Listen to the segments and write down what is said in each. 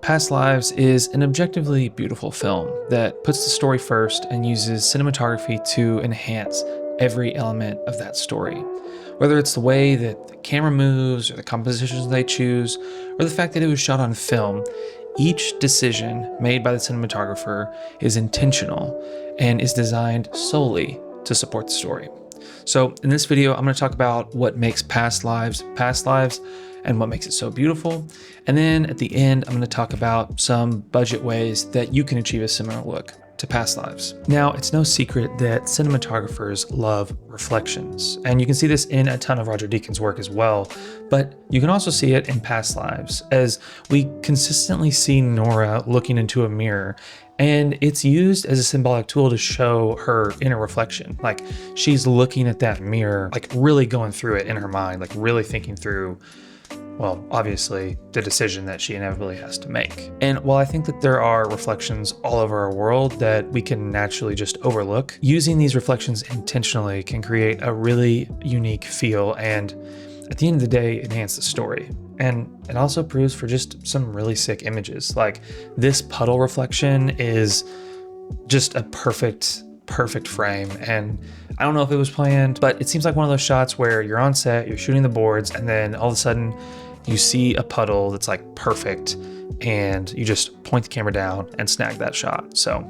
Past Lives is an objectively beautiful film that puts the story first and uses cinematography to enhance every element of that story. Whether it's the way that the camera moves, or the compositions they choose, or the fact that it was shot on film, each decision made by the cinematographer is intentional and is designed solely to support the story. So in this video, I'm going to talk about what makes Past Lives, and what makes it so beautiful. And then at the end, I'm going to talk about some budget ways that you can achieve a similar look to Past Lives. Now, it's no secret that cinematographers love reflections, and you can see this in a ton of Roger Deakins' work as well, but you can also see it in Past Lives, as we consistently see Nora looking into a mirror, and it's used as a symbolic tool to show her inner reflection. Like, she's looking at that mirror, like really going through it in her mind, like really thinking through, well, obviously, the decision that she inevitably has to make. And while I think that there are reflections all over our world that we can naturally just overlook, using these reflections intentionally can create a really unique feel and, at the end of the day, enhance the story. And it also proves for just some really sick images. Like, this puddle reflection is just a perfect frame, and I don't know if it was planned, but it seems like one of those shots where you're on set, you're shooting the boards, and then all of a sudden you see a puddle that's like perfect, and you just point the camera down and snag that shot. So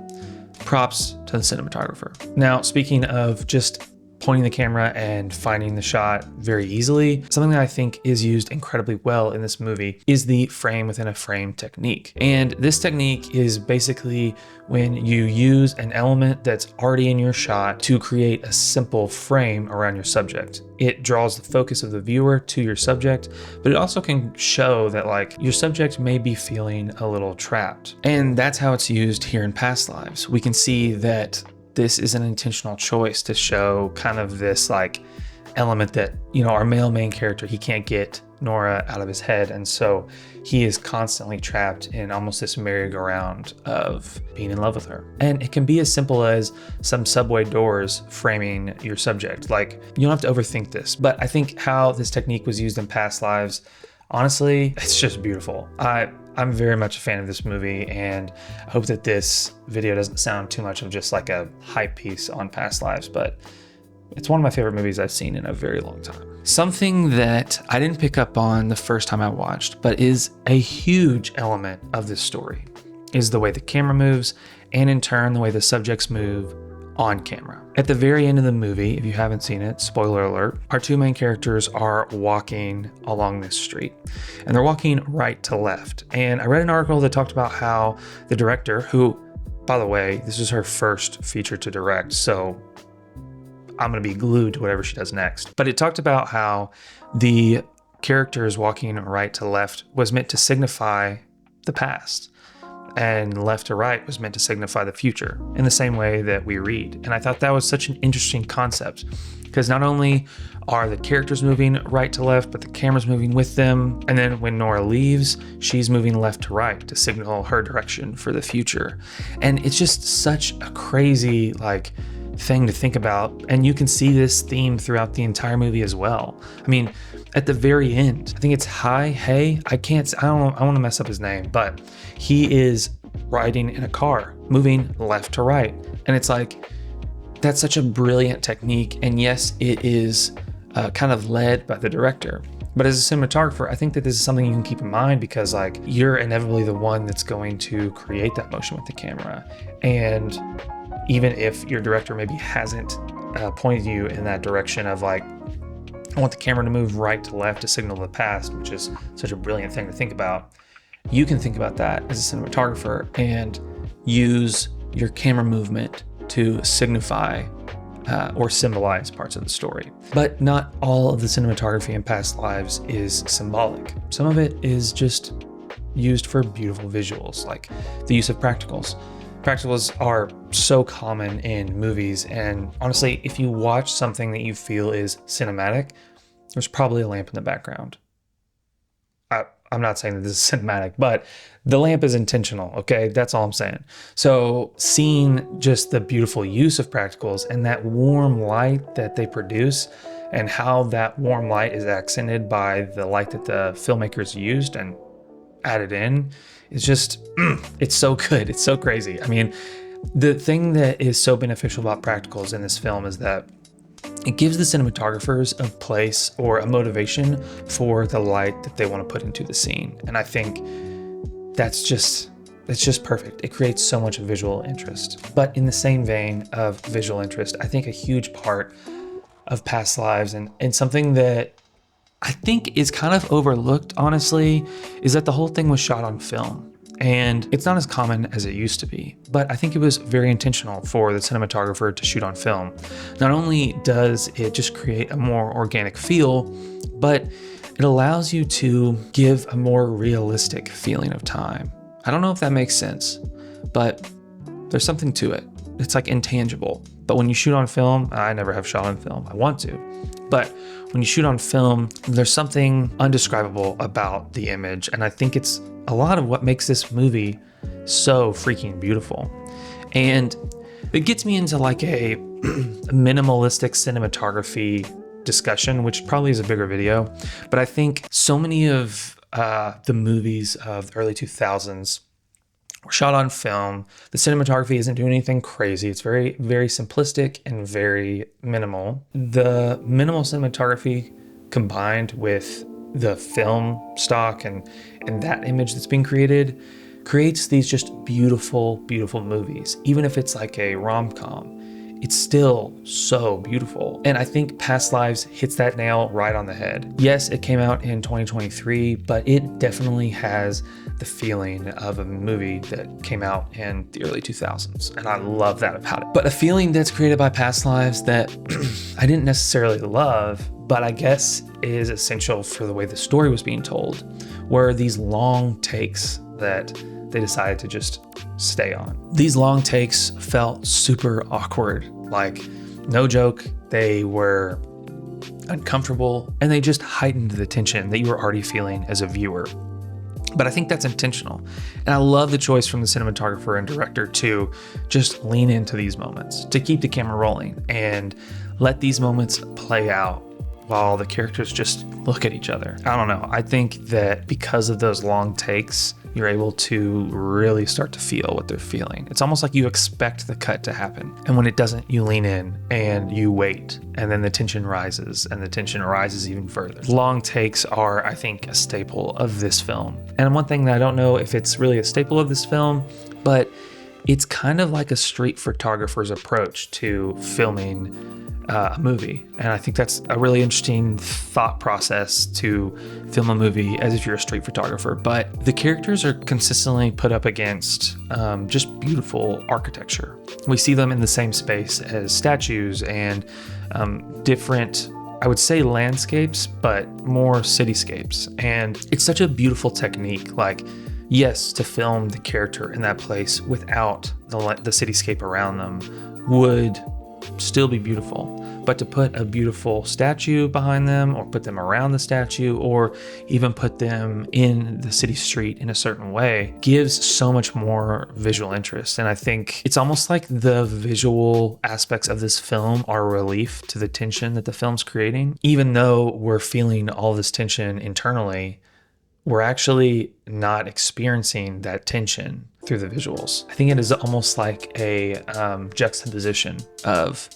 props to the cinematographer. Now, speaking of just pointing the camera and finding the shot very easily, something that I think is used incredibly well in this movie is the frame within a frame technique. And this technique is basically when you use an element that's already in your shot to create a simple frame around your subject. It draws the focus of the viewer to your subject, but it also can show that, like, your subject may be feeling a little trapped. And that's how it's used here in Past Lives. We can see that this is an intentional choice to show kind of this like element that, you know, our male main character, he can't get Nora out of his head. And so he is constantly trapped in almost this merry-go-round of being in love with her. And it can be as simple as some subway doors framing your subject. Like, you don't have to overthink this, but I think how this technique was used in Past Lives, honestly, it's just beautiful. I'm very much a fan of this movie, and I hope that this video doesn't sound too much of just like a hype piece on Past Lives, but it's one of my favorite movies I've seen in a very long time. Something that I didn't pick up on the first time I watched, but is a huge element of this story, is the way the camera moves, and in turn, the way the subjects move on camera. At the very end of the movie, if you haven't seen it, spoiler alert, our two main characters are walking along this street, and they're walking right to left. And I read an article that talked about how the director, who, by the way, this is her first feature to direct, so I'm gonna be glued to whatever she does next. But it talked about how the characters walking right to left was meant to signify the past, and left to right was meant to signify the future, in the same way that we read. And I thought that was such an interesting concept, because not only are the characters moving right to left, but the camera's moving with them. And then when Nora leaves, she's moving left to right to signal her direction for the future. And it's just such a crazy, like, thing to think about. And you can see this theme throughout the entire movie as well. I mean, at the very end, I think it's I don't want to mess up his name, but he is riding in a car, moving left to right. And it's like, that's such a brilliant technique. And yes, it is kind of led by the director. But as a cinematographer, I think that this is something you can keep in mind, because, like, you're inevitably the one that's going to create that motion with the camera. And even if your director maybe hasn't pointed you in that direction of, like, I want the camera to move right to left to signal the past, which is such a brilliant thing to think about, you can think about that as a cinematographer and use your camera movement to signify or symbolize parts of the story. But not all of the cinematography in Past Lives is symbolic. Some of it is just used for beautiful visuals, like the use of practicals. Practicals are so common in movies, and honestly, if you watch something that you feel is cinematic, there's probably a lamp in the background. I'm not saying that this is cinematic, but the lamp is intentional, okay? That's all I'm saying. So seeing just the beautiful use of practicals and that warm light that they produce, and how that warm light is accented by the light that the filmmakers used and added in, is just, it's so good. It's so crazy. I mean, the thing that is so beneficial about practicals in this film is that it gives the cinematographers a place or a motivation for the light that they want to put into the scene. And I think it's just perfect. It creates so much visual interest. But in the same vein of visual interest, I think a huge part of Past Lives and something that I think is kind of overlooked, honestly, is that the whole thing was shot on film. And it's not as common as it used to be, but I think it was very intentional for the cinematographer to shoot on film. Not only does it just create a more organic feel, but it allows you to give a more realistic feeling of time. I don't know if that makes sense, but there's something to it. It's like intangible. But when you shoot on film, I never have shot on film. I want to. But when you shoot on film, there's something undescribable about the image. And I think it's a lot of what makes this movie so freaking beautiful. And it gets me into like a minimalistic cinematography discussion, which probably is a bigger video. But I think so many of the movies of the early 2000s were shot on film. The cinematography isn't doing anything crazy. It's very, very simplistic and very minimal. The minimal cinematography combined with the film stock and that image that's being created creates these just beautiful, beautiful movies. Even if it's like a rom-com, it's still so beautiful. And I think Past Lives hits that nail right on the head. Yes, it came out in 2023, but it definitely has the feeling of a movie that came out in the early 2000s. And I love that about it. But a feeling that's created by Past Lives that I didn't necessarily love, but I guess is essential for the way the story was being told, were these long takes that they decided to just stay on. These long takes felt super awkward. Like, no joke, they were uncomfortable and they just heightened the tension that you were already feeling as a viewer. But I think that's intentional. And I love the choice from the cinematographer and director to just lean into these moments, to keep the camera rolling and let these moments play out while the characters just look at each other. I don't know. I think that because of those long takes, you're able to really start to feel what they're feeling. It's almost like you expect the cut to happen. And when it doesn't, you lean in and you wait. And then the tension rises and the tension rises even further. Long takes are, I think, a staple of this film. And one thing that I don't know if it's really a staple of this film, but it's kind of like a street photographer's approach to filming a movie. And I think that's a really interesting thought process to film a movie as if you're a street photographer. But the characters are consistently put up against just beautiful architecture. We see them in the same space as statues and different, I would say, landscapes, but more cityscapes. And it's such a beautiful technique. Like, yes, to film the character in that place without the cityscape around them would still be beautiful, but to put a beautiful statue behind them or put them around the statue or even put them in the city street in a certain way gives so much more visual interest. And I think it's almost like the visual aspects of this film are relief to the tension that the film's creating. Even though we're feeling all this tension internally, we're actually not experiencing that tension through the visuals. I think it is almost like a juxtaposition of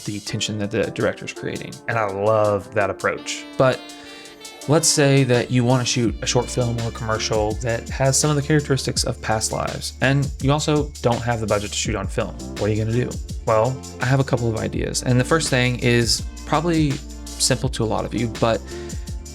the tension that the director's creating. And I love that approach. But let's say that you want to shoot a short film or a commercial that has some of the characteristics of Past Lives, and you also don't have the budget to shoot on film. What are you going to do? Well, I have a couple of ideas. And the first thing is probably simple to a lot of you, but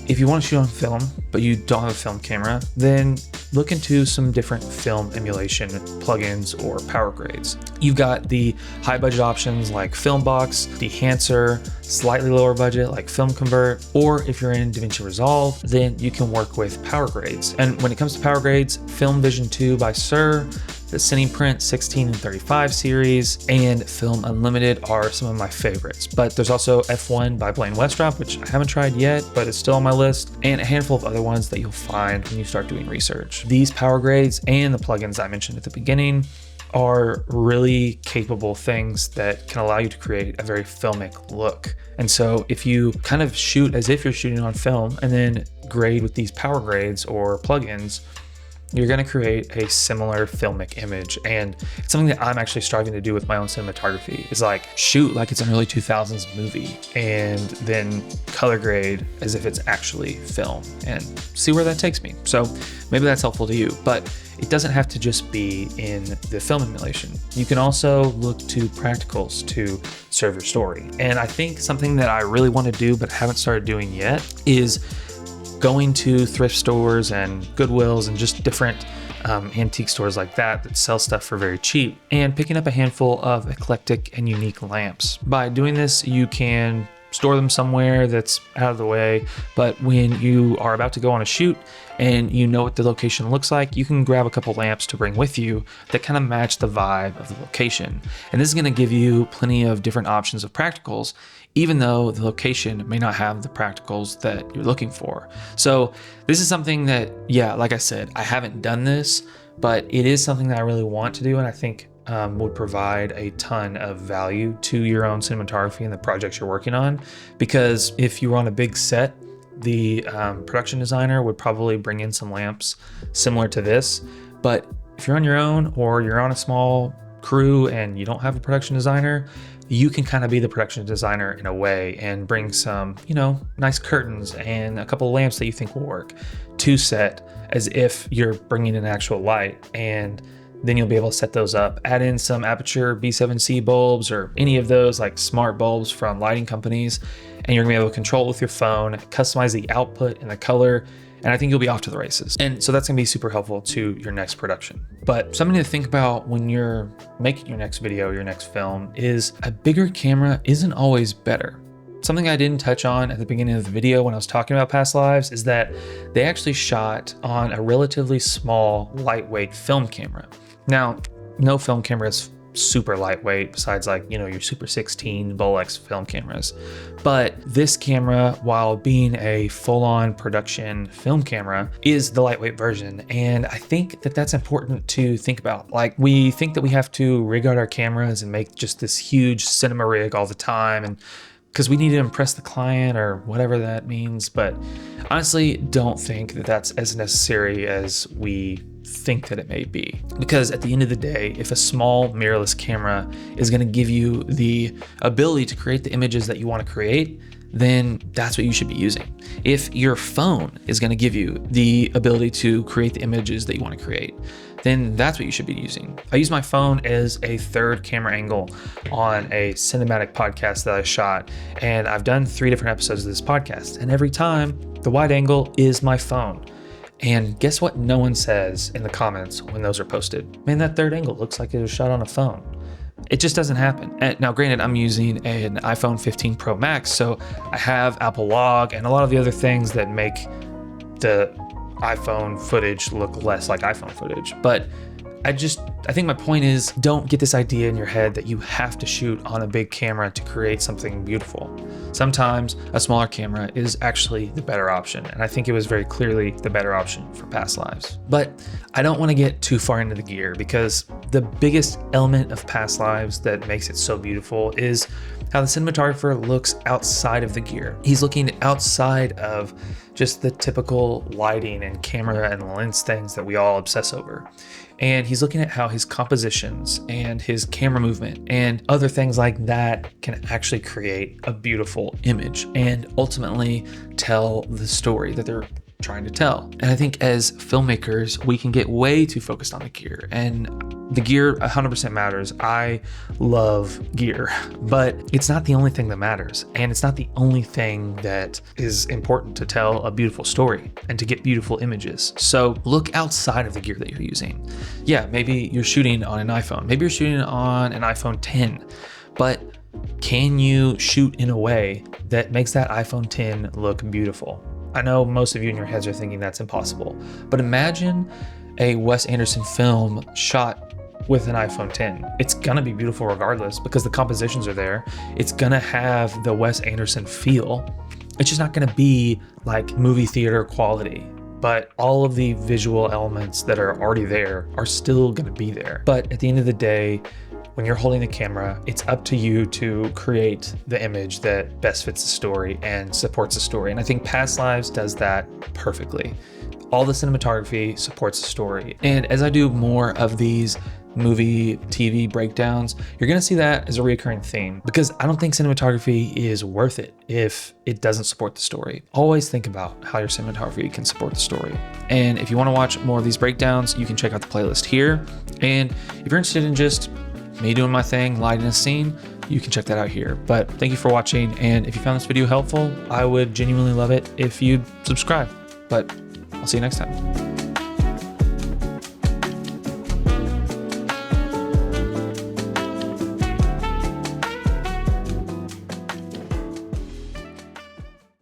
if you want to shoot on film, but you don't have a film camera, then look into some different film emulation plugins or power grades. You've got the high budget options like Filmbox, Dehancer, slightly lower budget like Film Convert, or if you're in DaVinci Resolve, then you can work with power grades. And when it comes to power grades, Film Vision 2 by Sir, the Cineprint 16 and 35 series, and Film Unlimited are some of my favorites. But there's also F1 by Blaine Westrop, which I haven't tried yet, but it's still on my list, and a handful of other ones that you'll find when you start doing research. These power grades and the plugins I mentioned at the beginning are really capable things that can allow you to create a very filmic look. And so if you kind of shoot as if you're shooting on film and then grade with these power grades or plugins, you're going to create a similar filmic image. And it's something that I'm actually striving to do with my own cinematography, is like shoot like it's an early 2000s movie and then color grade as if it's actually film and see where that takes me. So maybe that's helpful to you, but it doesn't have to just be in the film emulation. You can also look to practicals to serve your story. And I think something that I really want to do but haven't started doing yet is going to thrift stores and Goodwills and just different antique stores like that sell stuff for very cheap, and picking up a handful of eclectic and unique lamps. By doing this, you can store them somewhere that's out of the way, but when you are about to go on a shoot and you know what the location looks like, you can grab a couple lamps to bring with you that kind of match the vibe of the location. And this is going to give you plenty of different options of practicals, even though the location may not have the practicals that you're looking for. So this is something that, yeah, like I said, I haven't done this, but it is something that I really want to do, and I think would provide a ton of value to your own cinematography and the projects you're working on. Because if you were on a big set, the production designer would probably bring in some lamps similar to this. But if you're on your own or you're on a small crew and you don't have a production designer, you can kind of be the production designer in a way and bring some, nice curtains and a couple of lamps that you think will work to set as if you're bringing an actual light, and then you'll be able to set those up. Add in some Aperture B7C bulbs or any of those like smart bulbs from lighting companies, and you're gonna be able to control it with your phone, customize the output and the color, and I think you'll be off to the races. And so that's gonna be super helpful to your next production. But something to think about when you're making your next video, your next film, is a bigger camera isn't always better. Something I didn't touch on at the beginning of the video when I was talking about Past Lives is that they actually shot on a relatively small, lightweight film camera. Now, no film camera is super lightweight besides your Super 16 Bolex film cameras. But this camera, while being a full-on production film camera, is the lightweight version. And I think that that's important to think about. Like, we think that we have to rig out our cameras and make just this huge cinema rig all the time, and because we need to impress the client or whatever that means. But honestly, don't think that that's as necessary as we think that it may be. Because at the end of the day, if a small mirrorless camera is going to give you the ability to create the images that you want to create, then that's what you should be using. If your phone is going to give you the ability to create the images that you want to create, then that's what you should be using. I use my phone as a third camera angle on a cinematic podcast that I shot, and I've done 3 different episodes of this podcast, and every time the wide angle is my phone. And guess what no one says in the comments when those are posted? Man, that third angle looks like it was shot on a phone. It just doesn't happen. And now, granted, I'm using an iPhone 15 Pro Max, so I have Apple Log and a lot of the other things that make the iPhone footage look less like iPhone footage. But I think my point is, don't get this idea in your head that you have to shoot on a big camera to create something beautiful. Sometimes a smaller camera is actually the better option, and I think it was very clearly the better option for Past Lives. But I don't want to get too far into the gear, because the biggest element of Past Lives that makes it so beautiful is how the cinematographer looks outside of the gear. He's looking outside of just the typical lighting and camera and lens things that we all obsess over. And he's looking at how his compositions and his camera movement and other things like that can actually create a beautiful image and ultimately tell the story that they're trying to tell. And I think as filmmakers, we can get way too focused on the gear, and the gear 100% matters. I love gear, but it's not the only thing that matters. And it's not the only thing that is important to tell a beautiful story and to get beautiful images. So look outside of the gear that you're using. Yeah, maybe you're shooting on an iPhone. Maybe you're shooting on an iPhone 10, but can you shoot in a way that makes that iPhone 10 look beautiful? I know most of you in your heads are thinking that's impossible, but imagine a Wes Anderson film shot with an iPhone 10. It's gonna be beautiful regardless, because the compositions are there. It's gonna have the Wes Anderson feel. It's just not gonna be like movie theater quality, but all of the visual elements that are already there are still gonna be there. But at the end of the day, when you're holding the camera, it's up to you to create the image that best fits the story and supports the story. And I think Past Lives does that perfectly. all the cinematography supports the story. And as I do more of these movie, TV breakdowns, you're gonna see that as a recurring theme, because I don't think cinematography is worth it if it doesn't support the story. Always think about how your cinematography can support the story. And if you wanna watch more of these breakdowns, you can check out the playlist here. And if you're interested in just me doing my thing, lighting a scene, you can check that out here. But thank you for watching. And if you found this video helpful, I would genuinely love it if you'd subscribe. But I'll see you next time.